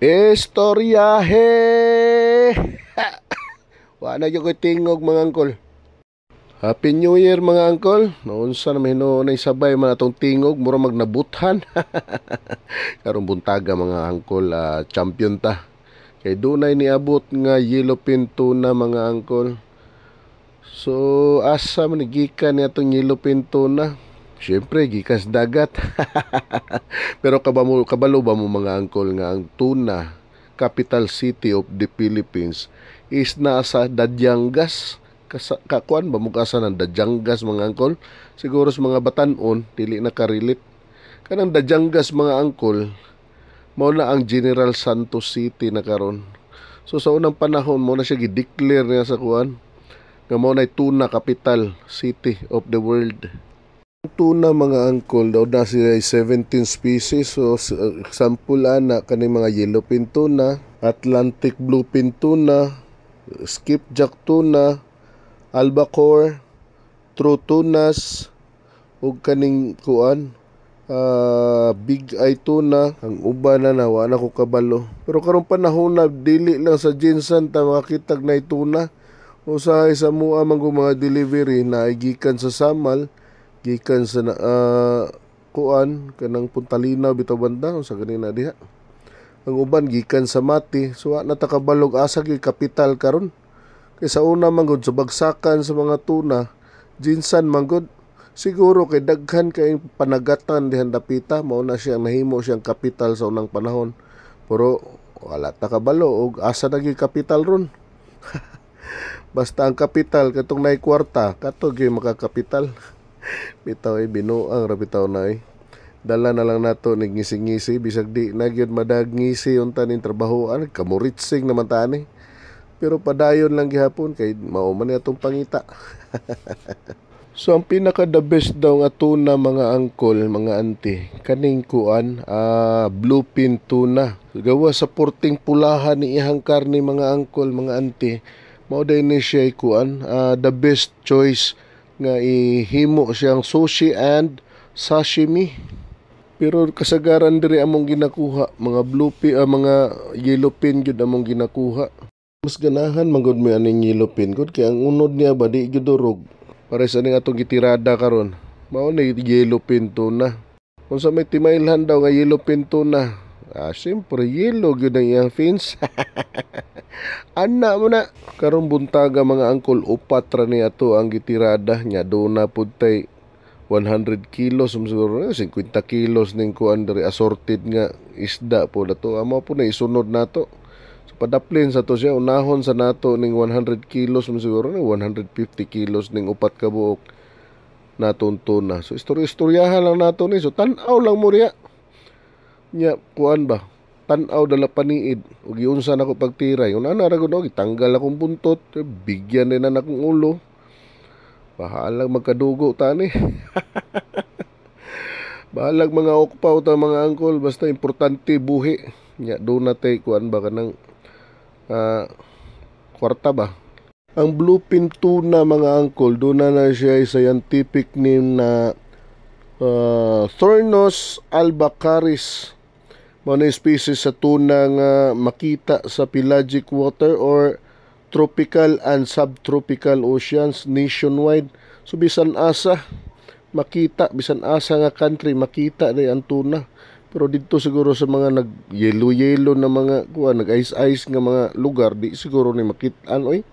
Istoryahe! Wala na ko'y tingog mga angkol. Happy New Year mga angkol. Naunsa na may sabay man atong tingog, mura magnabuthan. Karong buntaga mga angkol, champion ta. Kay dunay niabot nga yellowfin tuna mga angkol. So asa man gikan ni atong yellowfin tuna? Siyempre, gikas dagat. Pero kabalo ba mo mga angkol nga ang tuna, capital city of the Philippines, is nasa Dajangas? Kakuan ba mo kasa ng Dajangas mga angkol? Siguro sa mga batanon, dili nakarilit. Kanang Dajangas mga angkol, mao na ang General Santos City na karon. So sa unang panahon, mo na siya gi-declare niya sa kuan nga mao na tuna capital city of the world. Tuna mga angkol daw na siya 17 species. So sample ana kaning mga yellowfin tuna, Atlantic bluefin tuna, skipjack tuna, albacore, true tunas, ug kaning kuan big eye tuna. Ang uban na wala ko kabalo. Pero karong panahon na dili lang sa Jinsan ta makakitag na tuna. Usahay sa mua mga delivery na gikan sa Samal, gikan sa kuan kanang Puntalinaw bitaw banda sa ganina diha. Ang uban gikan sa Mati. So natakabalog asa gyud kapital karon. Kay sa una manggod sa bagsakan sa mga tuna, Jinsan manggod. Siguro kay daghan kay panagatan dihan dapita, mao na siyang nahimo siyang kapital sa unang panahon. Pero wala ta kabalo og asa na gyud kapital ron. Basta ang kapital katong nay kwarta, kato gyud makakapital. Bitaw binuang ra bitaw na dala na lang nato nig ngisi-ngisi bisag di na gyud madag ngisi unta ning trabahoan, kamuritsing naman tani. Pero padayon lang gihapon kay mao man atong pangita. So ang pinaka the best daw nga tuna mga angkol, mga auntie, kaning kuan bluefin tuna. Gawa sa porting pulahan ni ihang karne mga angkol, mga auntie, mao day ni siya kuan the best choice nga ihimo siyang sushi and sashimi. Pero kasagaran diri among ginakuha mga bluefin, mga yellowfin gyud among ginakuha. Mas ganahan manggod mi aning yellowfin gud kay ang unod niya ba di gyud durog. Para sa ning atong gitirada karon, mao ni yellowfin tuna. Kung sa may timailhan daw nga yellowfin tuna, siyempre yellow gyud ang iyang fins. Ana mo na karong buntaga mga angkol, upat ra ni ato ang gitirada nya. Doon na pud tay 100 kilos siguro 50 kilos ning kuan diri assorted nga isda po dato. Amo po na isunod nato. So padaplin sa to siya, unahon sa nato ning 100 kilos siguro 150 kilos ning upat ka buok naton tuna. So istoryahan lang nato ni. So tan-aw lang mo riya. Nya kuan ba? Tan-aw dala paniid ug giunsa nako pagtiray. Una na ra gud gitanggal akong buntot, bigyan din na akong ulo. Bahalag magkadugo tani. Bahalag mga okpaw ta mga angkol, basta importante buhi. Nya do na tay kuan ba kanang kwarta ba. Ang bluefin tuna mga angkol, do na siya scientific name na Thornos albacaris. Mao na species sa tuna nga makita sa pelagic water or tropical and subtropical oceans nationwide. So bisan asa makita, bisan asa nga country makita day ang tuna. Pero dito siguro sa mga nag yellow na mga kuan, nag ice nga mga lugar, di siguro ni makitaan oy.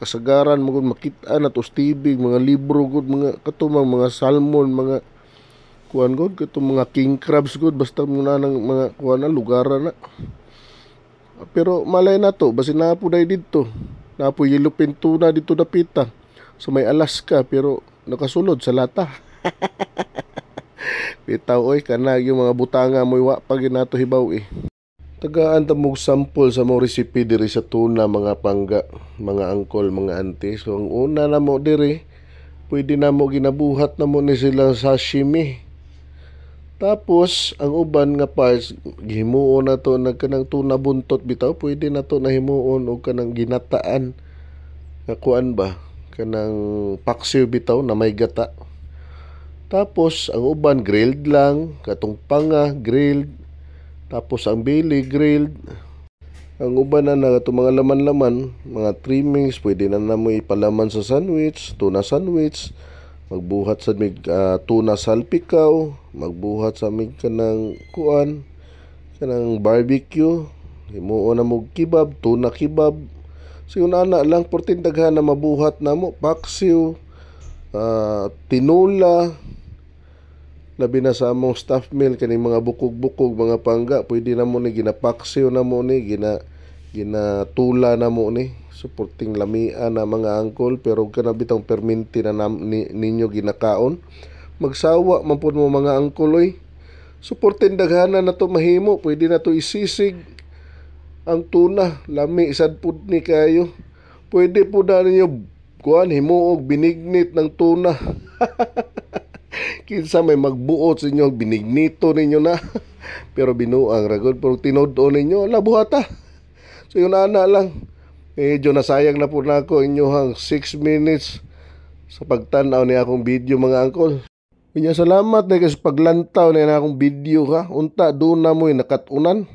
Kasagaran mo gud makitaan atos tibig, mga libro gud, mga katumang mga salmon, mga kuan gud, katong mga king crabs gud, basta muna ng mga kuan na lugar na. Pero malay na to, basi na po day dito. Na po yellowfin tuna dito dapita. So may Alaska pero nakasulod sa lata. Bitaw oy kana yung mga butanga moy wa pa ginato hibaw Tagaan ta mog sample sa mga recipe diri sa tuna mga pangga, mga angkol, mga auntie. So ang una na mo diri, pwede na mo ginabuhat na mo ni silang sashimi. Tapos ang uban nga parts gihimuon na to nagkanang tuna buntot bitaw, pwede na to nahimuon og kanang ginataan nga kuan ba kanang paksiw bitaw na may gata. Tapos ang uban grilled lang, katong panga grilled, Tapos ang bili grilled. Ang uban na ito mga laman-laman, mga trimmings, pwede na mo ipalaman sa sandwich, tuna sandwich, magbuhat sa mig tuna salpikaw, magbuhat sa mig kanang kuan, kanang barbecue, himuon na mo kebab, tuna kebab. So yun ana lang, portin daghan na mabuhat na mo, paksiw, tinola, labi na sa among staff meal kaning mga bukog-bukog mga pangga, pwede na mo ni ginapaksiw na mo ni ginatula na mo ni suporting lamian na mga angkol. Pero kana bitang perminti na ninyo ginakaon, magsawa man pud mo mga angkol oy. Suportin daghana na to mahimo, pwede na to isisig ang tuna, lami sad pud ni kayo. Pwede pud na ninyo kuan himuog binignit ng tuna. Kinsa may magbuot sa inyo, binignito ninyo na. Pero binuang ragod, pero tinod-o ninyo, labuhata. So yun ana lang. Medyo nasayang na po na ako inyohang 6 minutes sa pagtanaw ni akong video mga angkol. Kanya salamat na kasi paglantaw na akong video ha. Unta, doon na mo'y nakatunan.